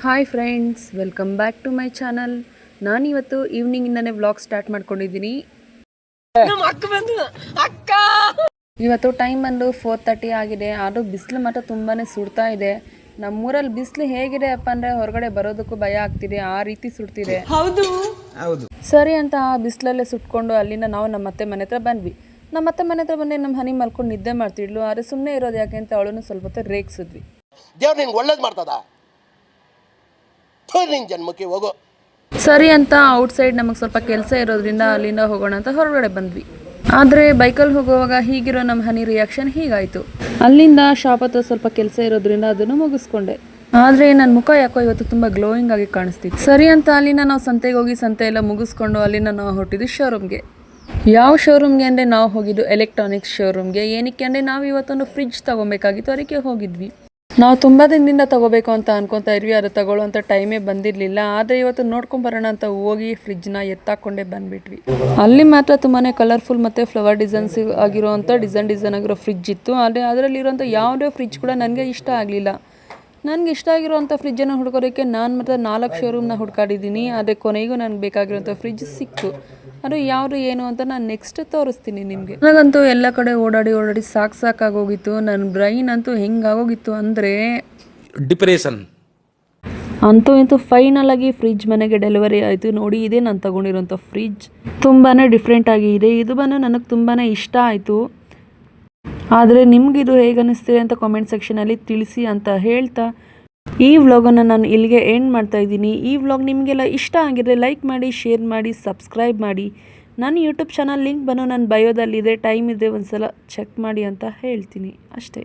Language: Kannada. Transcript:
Hi friends, welcome back to my channel. ನಾನಿವತ್ತು ಈವ್ನಿಂಗಿಂದನೇ ವ್ಲಾಗ್ ಸ್ಟಾರ್ಟ್ ಮಾಡ್ಕೊಂಡಿದ್ದೀನಿ. ಇವತ್ತು ಟೈಮ್ ಬಂದು 4:30 ಆಗಿದೆ. ಆದರೂ ಬಿಸಿಲು ಮಾತ್ರ ತುಂಬಾ ಸುಡ್ತಾ ಇದೆ. ನಮ್ಮೂರಲ್ಲಿ ಬಿಸಿಲು ಹೇಗಿದೆ ಅಪ್ಪ ಅಂದರೆ ಹೊರಗಡೆ ಬರೋದಕ್ಕೂ ಭಯ ಆಗ್ತಿದೆ, ಆ ರೀತಿ ಸುಡ್ತಿದೆ. ಸರಿ ಅಂತ ಆ ಬಿಸಿಲಲ್ಲೇ ಸುಟ್ಕೊಂಡು ಅಲ್ಲಿಂದ ನಾವು ನಮ್ಮ ಅತ್ತೆ ಮನೆ ಹತ್ರ ಬಂದ್ವಿ. ನಮ್ಮ ಅತ್ತೆ ಮನೆ ಹತ್ರ ಬಂದು ನಮ್ಮ ಹನಿ ಮಲ್ಕೊಂಡು ನಿದ್ದೆ ಮಾಡ್ತಿದ್ಲು. ಆದರೆ ಸುಮ್ಮನೆ ಇರೋದು ಯಾಕೆ ಅಂತ ಅವಳನ್ನು ಸ್ವಲ್ಪ ಹೊತ್ತು ರೇಗಿಸಿದ್ವಿ. ದೇವ್ರು ನಿಂಗೆ ಒಳ್ಳೇದು ಮಾಡ್ತದ, ನಿನ್ನ ಜನ್ಮಕ್ಕೆ ಹೋಗೋ. ಸರಿ ಅಂತ ಔಟ್ಸೈಡ್ ನಮಗೆ ಸ್ವಲ್ಪ ಕೆಲಸ ಇರೋದ್ರಿಂದ ಅಲ್ಲಿಂದ ಹೋಗೋಣ ಅಂತ ಹೊರಗಡೆ ಬಂದ್ವಿ. ಆದರೆ ಬೈಕಲ್ಲಿ ಹೋಗುವಾಗ ಹೀಗಿರೋ ನಮ್ಮ ಹನಿ ರಿಯಾಕ್ಷನ್ ಹೀಗಾಯಿತು. ಅಲ್ಲಿಂದ ಶಾಪ್ ಹತ್ರ ಸ್ವಲ್ಪ ಕೆಲಸ ಇರೋದ್ರಿಂದ ಅದನ್ನು ಮುಗಿಸ್ಕೊಂಡೆ. ಆದರೆ ನನ್ನ ಮುಖ ಯಾಕೋ ಇವತ್ತು ತುಂಬ ಗ್ಲೋಯಿಂಗ್ ಆಗಿ ಕಾಣಿಸ್ತಿತ್ತು. ಸರಿ ಅಂತ ಅಲ್ಲಿಂದ ನಾವು ಸಂತೆಗೆ ಹೋಗಿ ಸಂತೆ ಎಲ್ಲ ಮುಗಿಸ್ಕೊಂಡು ಅಲ್ಲಿಂದ ನಾವು ಹೊರಟಿದ್ದು ಶೋರೂಮ್ಗೆ. ಯಾವ ಶೋರೂಮ್ಗೆ ಅಂದರೆ ನಾವು ಹೋಗಿದ್ದು ಎಲೆಕ್ಟ್ರಾನಿಕ್ಸ್ ಶೋರೂಮ್ಗೆ. ಏನಕ್ಕೆ ಅಂದರೆ ನಾವು ಇವತ್ತೊಂದು ಫ್ರಿಡ್ಜ್ ತೊಗೊಬೇಕಾಗಿತ್ತು, ಅದಕ್ಕೆ ಹೋಗಿದ್ವಿ. ನಾವು ತುಂಬ ದಿನದಿಂದ ತೊಗೋಬೇಕು ಅಂತ ಅನ್ಕೊತಾ ಇದ್ವಿ, ಅದು ತಗೊಳ್ಳೋಂಥ ಟೈಮೇ ಬಂದಿರಲಿಲ್ಲ. ಆದರೆ ಇವತ್ತು ನೋಡ್ಕೊಂಬರೋಣ ಅಂತ ಹೋಗಿ ಫ್ರಿಡ್ಜ್ನ ಎತ್ತಾಕೊಂಡೇ ಬಂದುಬಿಟ್ವಿ. ಅಲ್ಲಿ ಮಾತ್ರ ತುಂಬಾ ಕಲರ್ಫುಲ್ ಮತ್ತು ಫ್ಲವರ್ ಡಿಸೈನ್ಸ್ ಆಗಿರೋವಂಥ ಡಿಸೈನ್ ಆಗಿರೋ ಫ್ರಿಡ್ಜ್ ಇತ್ತು. ಆದರೆ ಅದರಲ್ಲಿರೋಂಥ ಯಾವುದೇ ಫ್ರಿಡ್ಜ್ ಕೂಡ ನನಗೆ ಇಷ್ಟ ಆಗಲಿಲ್ಲ. ನನಗೆ ಇಷ್ಟ ಆಗಿರೋವಂಥ ಫ್ರಿಡ್ಜನ್ನು ಹುಡ್ಕೋದಕ್ಕೆ ನಾನು ಮಾತ್ರ 4 ಶೋರೂಮ್ನ ಹುಡ್ಕಾಡಿದ್ದೀನಿ. ಆದರೆ ಕೊನೆಗೂ ನನಗೆ ಬೇಕಾಗಿರೋಂಥ ಫ್ರಿಡ್ಜ್ ಸಿಕ್ತು. ಅದು ಯಾವುದು ಏನು ಅಂತ ನಾನು ನೆಕ್ಸ್ಟ್ ತೋರಿಸ್ತೀನಿ ನಿಮಗೆ. ನನಗಂತೂ ಎಲ್ಲ ಕಡೆ ಓಡಾಡಿ ಸಾಕಾಗೋಗಿತ್ತು. ನನ್ನ ಬ್ರೈನ್ ಅಂತೂ ಹೆಂಗಾಗೋಗಿತ್ತು ಅಂದರೆ ಡಿಪ್ರೆಷನ್. ಅಂತೂ ಇಂತೂ ಫೈನಲ್ ಆಗಿ ಫ್ರಿಡ್ಜ್ ಮನೆಗೆ ಡೆಲಿವರಿ ಆಯಿತು. ನೋಡಿ, ಇದೇ ನಾನು ತೊಗೊಂಡಿರೋಂಥ ಫ್ರಿಡ್ಜ್. ತುಂಬಾ ಡಿಫ್ರೆಂಟ್ ಆಗಿ ಇದೆ. ಇದು ಬಂದು ನನಗೆ ತುಂಬಾ ಇಷ್ಟ ಆಯಿತು. ಆದರೆ ನಿಮಗಿದು ಹೇಗೆ ಅನ್ನಿಸ್ತಿದೆ ಅಂತ ಕಾಮೆಂಟ್ ಸೆಕ್ಷನಲ್ಲಿ ತಿಳಿಸಿ ಅಂತ ಹೇಳ್ತಾ ಈ ವ್ಲಾಗನ್ನು ನಾನು ಇಲ್ಲಿಗೆ ಎಂಡ್ ಮಾಡ್ತಾ ಇದ್ದೀನಿ. ಈ ವ್ಲಾಗ್ ನಿಮಗೆಲ್ಲ ಇಷ್ಟ ಆಗಿದ್ರೆ ಲೈಕ್ ಮಾಡಿ, ಶೇರ್ ಮಾಡಿ, ಸಬ್ಸ್ಕ್ರೈಬ್ ಮಾಡಿ. ನನ್ನ ಯೂಟ್ಯೂಬ್ ಚಾನಲ್ ಲಿಂಕ್ ಬಂದು ನನ್ನ ಬಯೋದಲ್ಲಿದೆ. ಟೈಮ್ ಇದ್ದರೆ ಒಂದು ಸಲ ಚೆಕ್ ಮಾಡಿ ಅಂತ ಹೇಳ್ತೀನಿ. ಅಷ್ಟೇ.